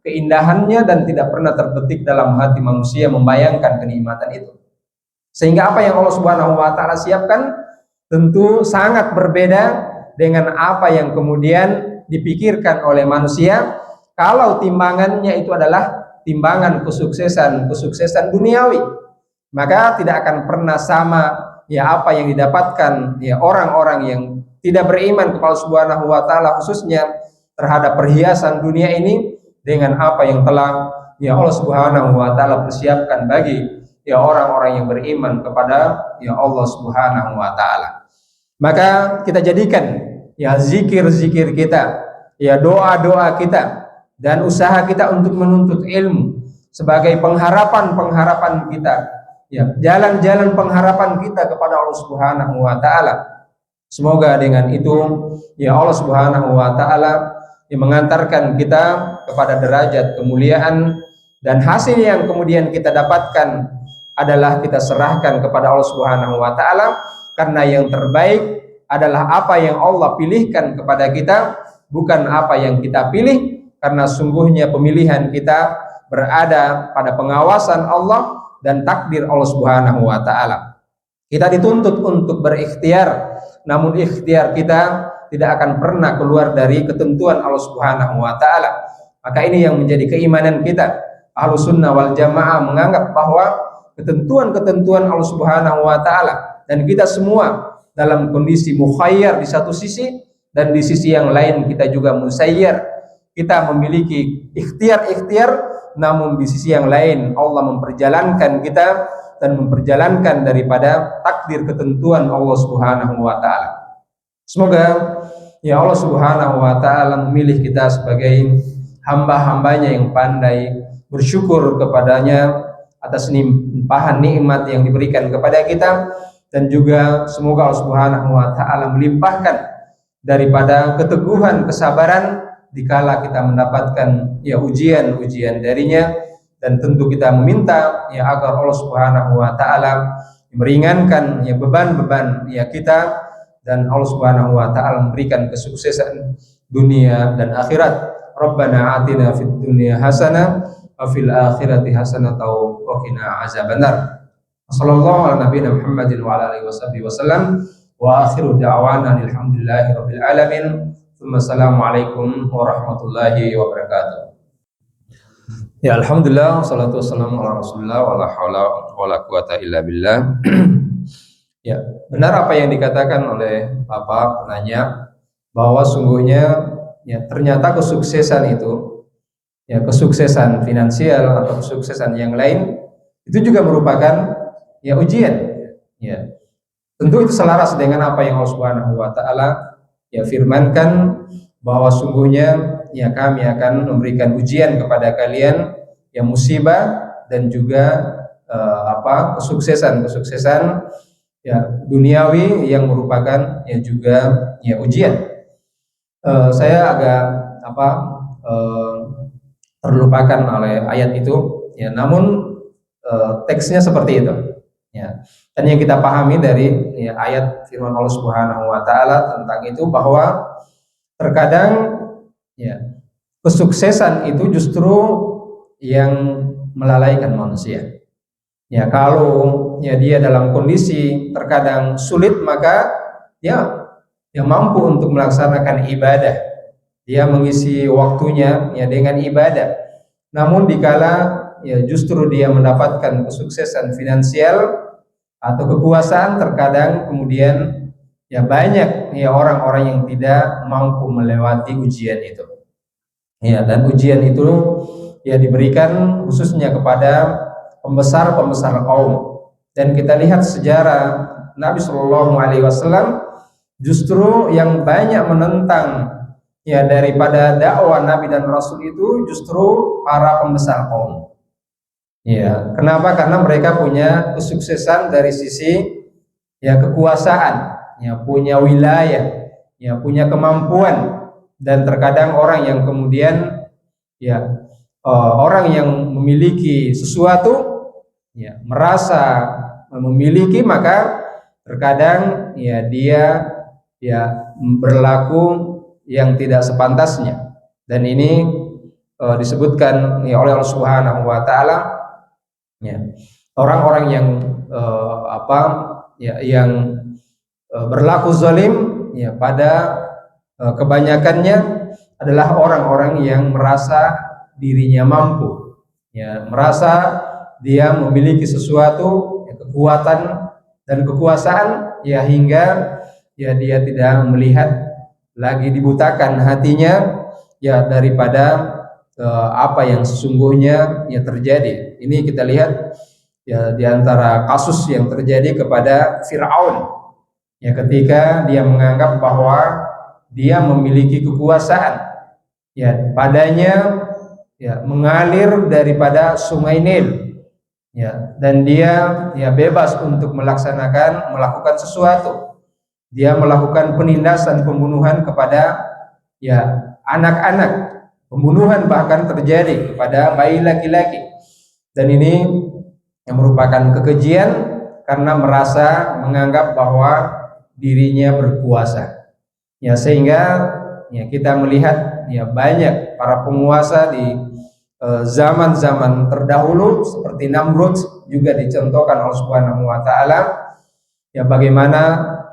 keindahannya, dan tidak pernah terbetik dalam hati manusia membayangkan kenikmatan itu. Sehingga apa yang Allah Subhanahu wa taala siapkan tentu sangat berbeda dengan apa yang kemudian dipikirkan oleh manusia kalau timbangannya itu adalah timbangan kesuksesan duniawi, maka tidak akan pernah sama ya apa yang didapatkan ya orang-orang yang tidak beriman kepada Allah Subhanahu wa taala, khususnya terhadap perhiasan dunia ini, dengan apa yang telah ya Allah Subhanahu wa taala persiapkan bagi ya orang-orang yang beriman kepada ya Allah Subhanahu wa taala. Maka kita jadikan ya zikir-zikir kita, ya doa-doa kita, dan usaha kita untuk menuntut ilmu sebagai pengharapan-pengharapan kita, ya jalan-jalan pengharapan kita kepada Allah Subhanahu wa taala. Semoga dengan itu ya Allah Subhanahu wa taala yang mengantarkan kita kepada derajat kemuliaan, dan hasil yang kemudian kita dapatkan adalah kita serahkan kepada Allah Subhanahu wa taala, karena yang terbaik adalah apa yang Allah pilihkan kepada kita, bukan apa yang kita pilih, karena sungguhnya pemilihan kita berada pada pengawasan Allah dan takdir Allah Subhanahu wa taala. Kita dituntut untuk berikhtiar, namun ikhtiar kita tidak akan pernah keluar dari ketentuan Allah Subhanahu wa taala. Maka ini yang menjadi keimanan kita. Ahlus sunnah wal jamaah menganggap bahwa ketentuan-ketentuan Allah Subhanahu wa taala, dan kita semua dalam kondisi mukhayyar di satu sisi, dan di sisi yang lain kita juga musayyar. Kita memiliki ikhtiar-ikhtiar, namun di sisi yang lain Allah memperjalankan kita dan memperjalankan daripada takdir ketentuan Allah Subhanahu wa taala. Semoga ya Allah Subhanahu wa taala memilih kita sebagai hamba-hambanya yang pandai bersyukur kepadanya atas limpahan nikmat yang diberikan kepada kita, dan juga semoga Allah Subhanahu wa taala melimpahkan daripada keteguhan, kesabaran dikala kita mendapatkan ya ujian-ujian darinya, dan tentu kita meminta ya agar Allah Subhanahu wa taala meringankan ya beban-beban ya kita, dan Allah Subhanahu wa taala memberikan kesuksesan dunia dan akhirat. Rabbana atina fid dunya hasanah wa fil akhirati hasanah wa qina azabannar. Sallallahu ala nabiyina Muhammadin wa ala alihi wasallam wa akhiru da'wana alhamdulillahi rabbil alamin. Assalamualaikum warahmatullahi wabarakatuh. Ya alhamdulillah, salatu wassalamu ala rasulillah wa la haula wa la quwata illa billah. Ya, benar apa yang dikatakan oleh Bapak penanya, bahwa sungguhnya ya ternyata kesuksesan itu, ya kesuksesan finansial atau kesuksesan yang lain itu juga merupakan ya ujian. Ya, tentu itu selaras dengan apa yang Allah Subhanahu wa taala ya firmankan, bahwa sungguhnya ya kami akan memberikan ujian kepada kalian, ya musibah dan juga kesuksesan ya duniawi yang merupakan ya juga ya ujian. Saya agak terlupakan oleh ayat itu ya, namun teksnya seperti itu ya. Dan yang kita pahami dari ya, ayat firman Allah Subhanahu wa taala tentang itu, bahwa terkadang ya kesuksesan itu justru yang melalaikan manusia. Ya kalau ya dia dalam kondisi terkadang sulit, maka ya mampu untuk melaksanakan ibadah, dia mengisi waktunya ya dengan ibadah. Namun dikala ya justru dia mendapatkan kesuksesan finansial atau kekuasaan, terkadang kemudian ya banyak ya orang-orang yang tidak mampu melewati ujian itu. Ya, dan ujian itu ya diberikan khususnya kepada pembesar-pembesar kaum. Dan kita lihat sejarah Nabi Shallallahu alaihi wasallam, justru yang banyak menentang ya daripada dakwah Nabi dan Rasul itu justru para pembesar kaum. Ya, kenapa? Karena mereka punya kesuksesan dari sisi ya kekuasaan, ya punya wilayah, ya punya kemampuan, dan terkadang orang yang kemudian ya orang yang memiliki sesuatu ya merasa memiliki, maka terkadang ya dia ya berlaku yang tidak sepantasnya. Dan ini disebutkan ya oleh Allah Subhanahu wa taala, ya orang-orang yang yang berlaku zalim ya pada kebanyakannya adalah orang-orang yang merasa dirinya mampu, ya merasa dia memiliki sesuatu ya, kekuatan dan kekuasaan, ya hingga ya dia tidak melihat lagi, dibutakan hatinya ya daripada apa yang sesungguhnya ya terjadi. Ini kita lihat ya di antara kasus yang terjadi kepada Fir'aun ya, ketika dia menganggap bahwa dia memiliki kekuasaan ya padanya ya mengalir daripada sungai Nil ya, dan dia ya bebas untuk melakukan sesuatu. Dia melakukan penindasan, pembunuhan kepada ya anak-anak, pembunuhan bahkan terjadi kepada bayi laki-laki, dan ini yang merupakan kekejian karena merasa menganggap bahwa dirinya berkuasa. Ya sehingga ya kita melihat ya banyak para penguasa di zaman-zaman terdahulu seperti Namrud juga dicontohkan Allah Subhanahu wa taala, ya bagaimana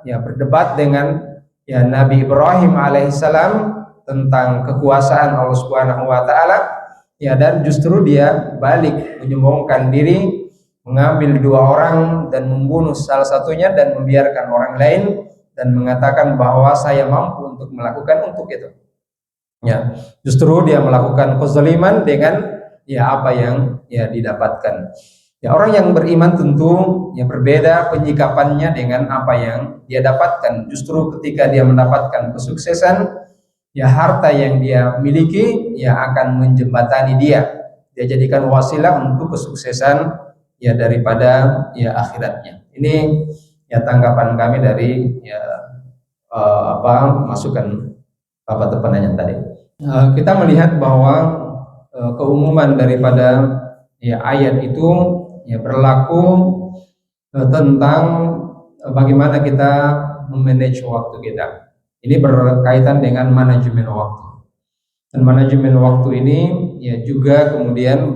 ya berdebat dengan ya Nabi Ibrahim alaihissalam tentang kekuasaan Allah Subhanahu wa taala, ya, dan justru dia balik menyombongkan diri, mengambil dua orang dan membunuh salah satunya dan membiarkan orang lain dan mengatakan bahwa saya mampu untuk melakukan untuk itu. Ya, justru dia melakukan kezaliman dengan ya apa yang ya didapatkan. Ya, orang yang beriman tentu ya berbeda penyikapannya dengan apa yang dia dapatkan. Justru ketika dia mendapatkan kesuksesan, ya harta yang dia miliki ya akan menjembatani dia. Dia jadikan wasilah untuk kesuksesan ya daripada ya akhiratnya. Ini ya tanggapan kami dari ya masukan Bapak penanya tadi. Kita melihat bahwa keumuman daripada ya ayat itu ya berlaku tentang bagaimana kita memanage waktu kita. Ini berkaitan dengan manajemen waktu. Dan manajemen waktu ini ya juga kemudian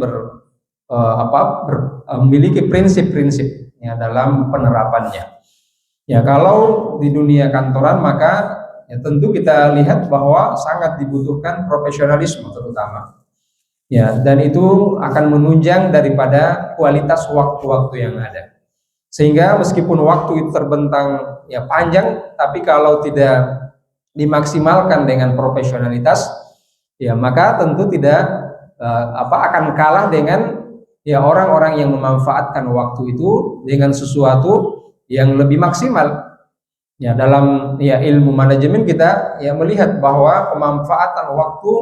memiliki prinsip-prinsip ya dalam penerapannya. Ya, kalau di dunia kantoran maka ya tentu kita lihat bahwa sangat dibutuhkan profesionalisme terutama. Ya, dan itu akan menunjang daripada kualitas waktu-waktu yang ada. Sehingga meskipun waktu itu terbentang ya panjang, tapi kalau tidak dimaksimalkan dengan profesionalitas, ya maka tentu tidak akan kalah dengan ya orang-orang yang memanfaatkan waktu itu dengan sesuatu yang lebih maksimal. Ya, dalam ya ilmu manajemen kita ya melihat bahwa pemanfaatan waktu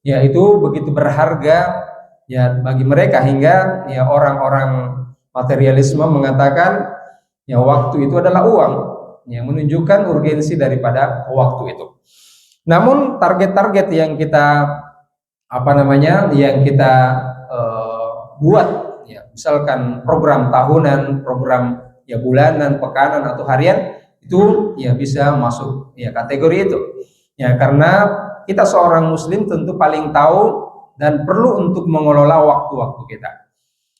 ya itu begitu berharga ya bagi mereka, hingga ya orang-orang materialisme mengatakan ya waktu itu adalah uang, yang menunjukkan urgensi daripada waktu itu. Namun target-target yang kita buat ya, misalkan program tahunan, program ya bulanan, pekanan atau harian, itu ya bisa masuk ya kategori itu. Ya, karena kita seorang muslim tentu paling tahu dan perlu untuk mengelola waktu-waktu kita.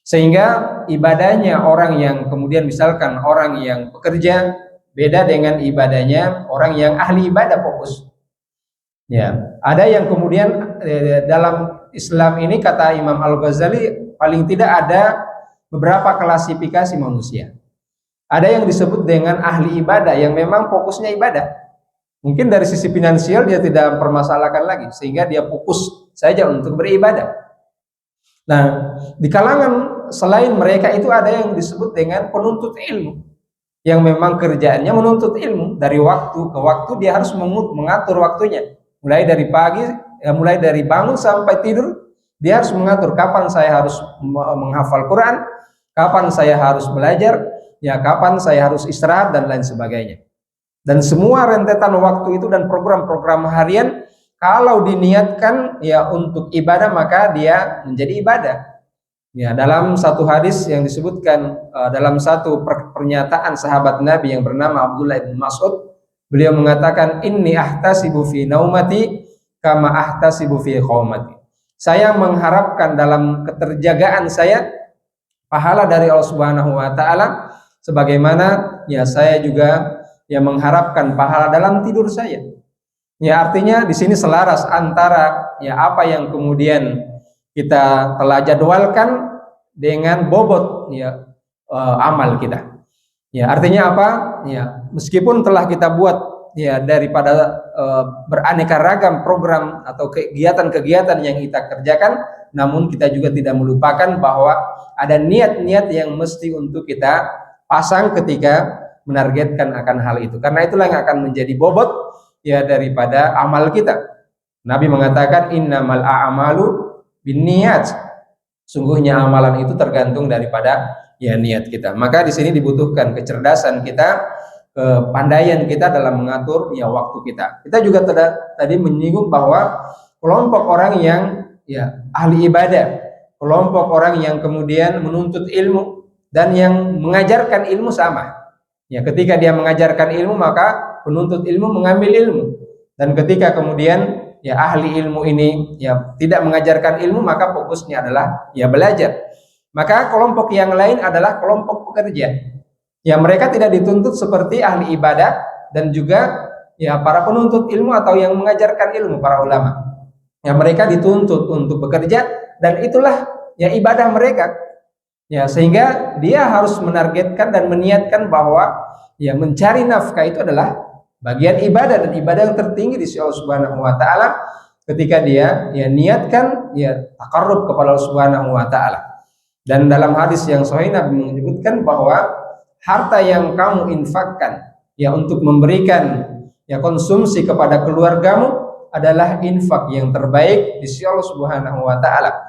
Sehingga ibadahnya orang yang kemudian misalkan orang yang bekerja beda dengan ibadahnya orang yang ahli ibadah fokus. Ya, ada yang kemudian dalam Islam ini kata Imam Al-Ghazali paling tidak ada beberapa klasifikasi manusia. Ada yang disebut dengan ahli ibadah yang memang fokusnya ibadah. Mungkin dari sisi finansial dia tidak mempermasalahkan lagi, sehingga dia fokus saja untuk beribadah. Nah, di kalangan selain mereka itu ada yang disebut dengan penuntut ilmu, yang memang kerjaannya menuntut ilmu. Dari waktu ke waktu dia harus mengatur waktunya. Mulai dari pagi, mulai dari bangun sampai tidur, dia harus mengatur kapan saya harus menghafal Quran, kapan saya harus belajar, ya kapan saya harus istirahat dan lain sebagainya. Dan semua rentetan waktu itu dan program-program harian kalau diniatkan ya untuk ibadah maka dia menjadi ibadah. Ya, dalam satu hadis yang disebutkan dalam satu pernyataan sahabat Nabi yang bernama Abdullah bin Mas'ud, beliau mengatakan inni ahtasibu fi naumati kama ahtasibu fi qaumati. Saya mengharapkan dalam keterjagaan saya pahala dari Allah Subhanahu wa taala sebagaimana ya saya juga ya mengharapkan pahala dalam tidur saya. Ya, artinya di sini selaras antara ya apa yang kemudian kita telah jadwalkan dengan bobot ya amal kita. Ya, artinya apa? Ya, meskipun telah kita buat ya daripada beraneka ragam program atau kegiatan-kegiatan yang kita kerjakan, namun kita juga tidak melupakan bahwa ada niat-niat yang mesti untuk kita pasang ketika menargetkan akan hal itu. Karena itulah yang akan menjadi bobot ya daripada amal kita. Nabi mengatakan innamal a'malu binniyat. Sungguhnya amalan itu tergantung daripada ya niat kita. Maka di sini dibutuhkan kecerdasan kita, kepandaian kita dalam mengatur ya waktu kita. Kita juga tadi menyinggung bahwa kelompok orang yang ya ahli ibadah, kelompok orang yang kemudian menuntut ilmu dan yang mengajarkan ilmu sama. Ya, ketika dia mengajarkan ilmu maka penuntut ilmu mengambil ilmu, dan ketika kemudian ya ahli ilmu ini ya tidak mengajarkan ilmu maka fokusnya adalah ya belajar. Maka kelompok yang lain adalah kelompok pekerja. Ya mereka tidak dituntut seperti ahli ibadah dan juga ya para penuntut ilmu atau yang mengajarkan ilmu, para ulama. Ya mereka dituntut untuk bekerja dan itulah ya ibadah mereka. Ya sehingga dia harus menargetkan dan meniatkan bahwa ya mencari nafkah itu adalah bagian ibadah dan ibadah yang tertinggi di sisi Allah Subhanahu wa taala ketika dia ya niatkan ya takarrub kepada Allah Subhanahu wa taala. Dan dalam hadis yang sahih Nabi menyebutkan bahwa harta yang kamu infakkan ya untuk memberikan ya konsumsi kepada keluargamu adalah infak yang terbaik di sisi Allah Subhanahu wa taala.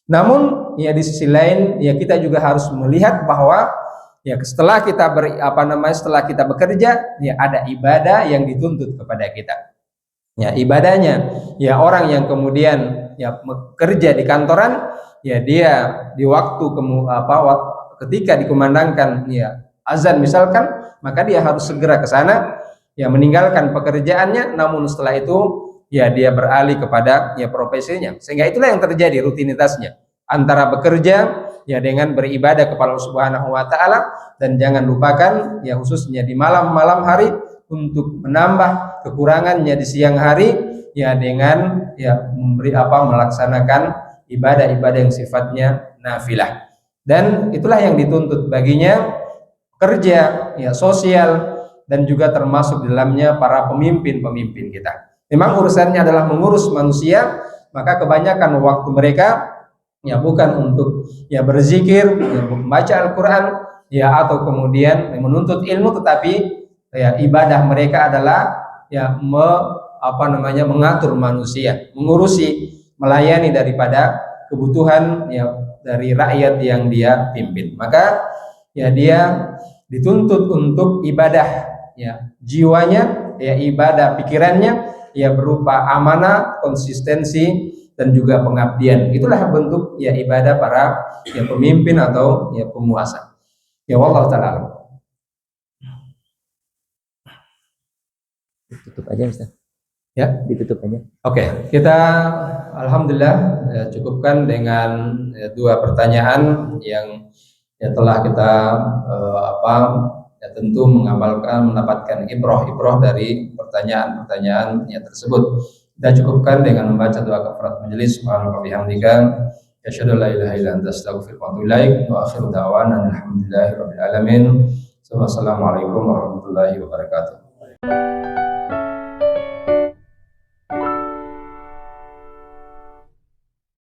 Namun ya di sisi lain ya kita juga harus melihat bahwa ya setelah kita setelah kita bekerja ya ada ibadah yang dituntut kepada kita. Ya ibadahnya ya orang yang kemudian ya bekerja di kantoran ya dia di waktu ketika dikumandangkan ya azan misalkan, maka dia harus segera ke sana ya meninggalkan pekerjaannya, namun setelah itu ya dia beralih kepada ya profesinya, sehingga itulah yang terjadi rutinitasnya antara bekerja ya dengan beribadah kepada Allah Subhanahu wa taala. Dan jangan lupakan ya khususnya di malam-malam hari untuk menambah kekurangannya di siang hari ya dengan ya melaksanakan ibadah-ibadah yang sifatnya nafilah. Dan itulah yang dituntut baginya kerja ya sosial dan juga termasuk di dalamnya para pemimpin-pemimpin kita. Memang urusannya adalah mengurus manusia, maka kebanyakan waktu mereka ya bukan untuk ya berzikir, ya membaca Al-Qur'an ya atau kemudian menuntut ilmu, tetapi ya ibadah mereka adalah ya mengatur manusia, mengurusi, melayani daripada kebutuhan ya dari rakyat yang dia pimpin. Maka ya dia dituntut untuk ibadah ya jiwanya, ya ibadah pikirannya ya berupa amanah, konsistensi dan juga pengabdian. Itulah bentuk ya ibadah para ya pemimpin atau ya penguasa. Ya wallahu taala. Tutup aja Ustaz. Ya, ditutup aja. Oke, kita alhamdulillah ya, cukupkan dengan ya, 2 pertanyaan yang ya telah kita ya tentu mendapatkan ibrah dari pertanyaan-pertanyaan ya tersebut. Kita cukupkan dengan membaca doa kafarat majelis. Subhanallah bihamdika asyhadu an la ilaha illa anta astaghfiruka wa atubu ilaik wa akhiru da'wana alhamdulillahi rabbil alamin. Wassalamualaikum warahmatullahi wabarakatuh.